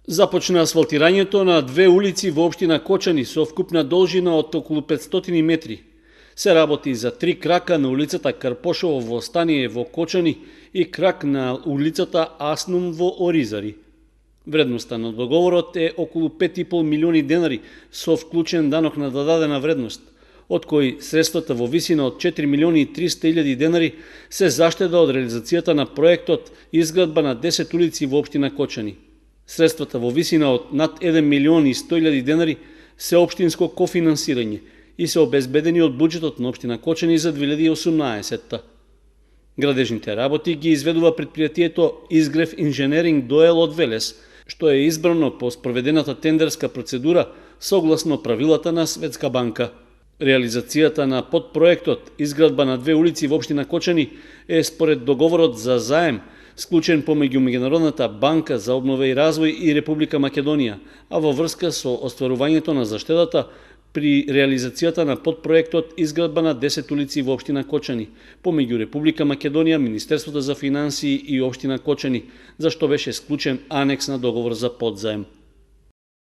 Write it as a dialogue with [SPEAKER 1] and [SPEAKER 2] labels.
[SPEAKER 1] Започна асфалтирањето на две улици во општина Кочани со вкупна должина од околу 500 метри. Се работи за 3 крака на улицата Карпошово во Станије во Кочани и крак на улицата Аснум во Оризари. Вредноста на договорот е околу 5,5 милиони денари со вклучен данок на додадена вредност, од кои средствата во висина од 4 милиони и 300 илјади денари се заштеда од реализацијата на проектот изградба на 10 улици во општина Кочани. Средствата во висина од над 1 милион и 100 илјади денари се општинско кофинансирање и се обезбедени од буџетот на општина Кочани за 2018. Градежните работи ги изведува предпријатието Изгрев инженеринг ДОЕЛ од Велес, што е избрано по спроведената тендерска процедура согласно правилата на Светска банка. Реализацијата на подпроектот изградба на две улици во општина Кочани е според договорот за заем склучен помеѓу Меѓународната банка за обнова и развој и Република Македонија, а во врска со остварувањето на заштедата при реализацијата на подпроектот изградба на 10 улици во општина Кочани, помеѓу Република Македонија, Министерството за финансии и општина Кочани, за што беше склучен анекс на договор за подзаем.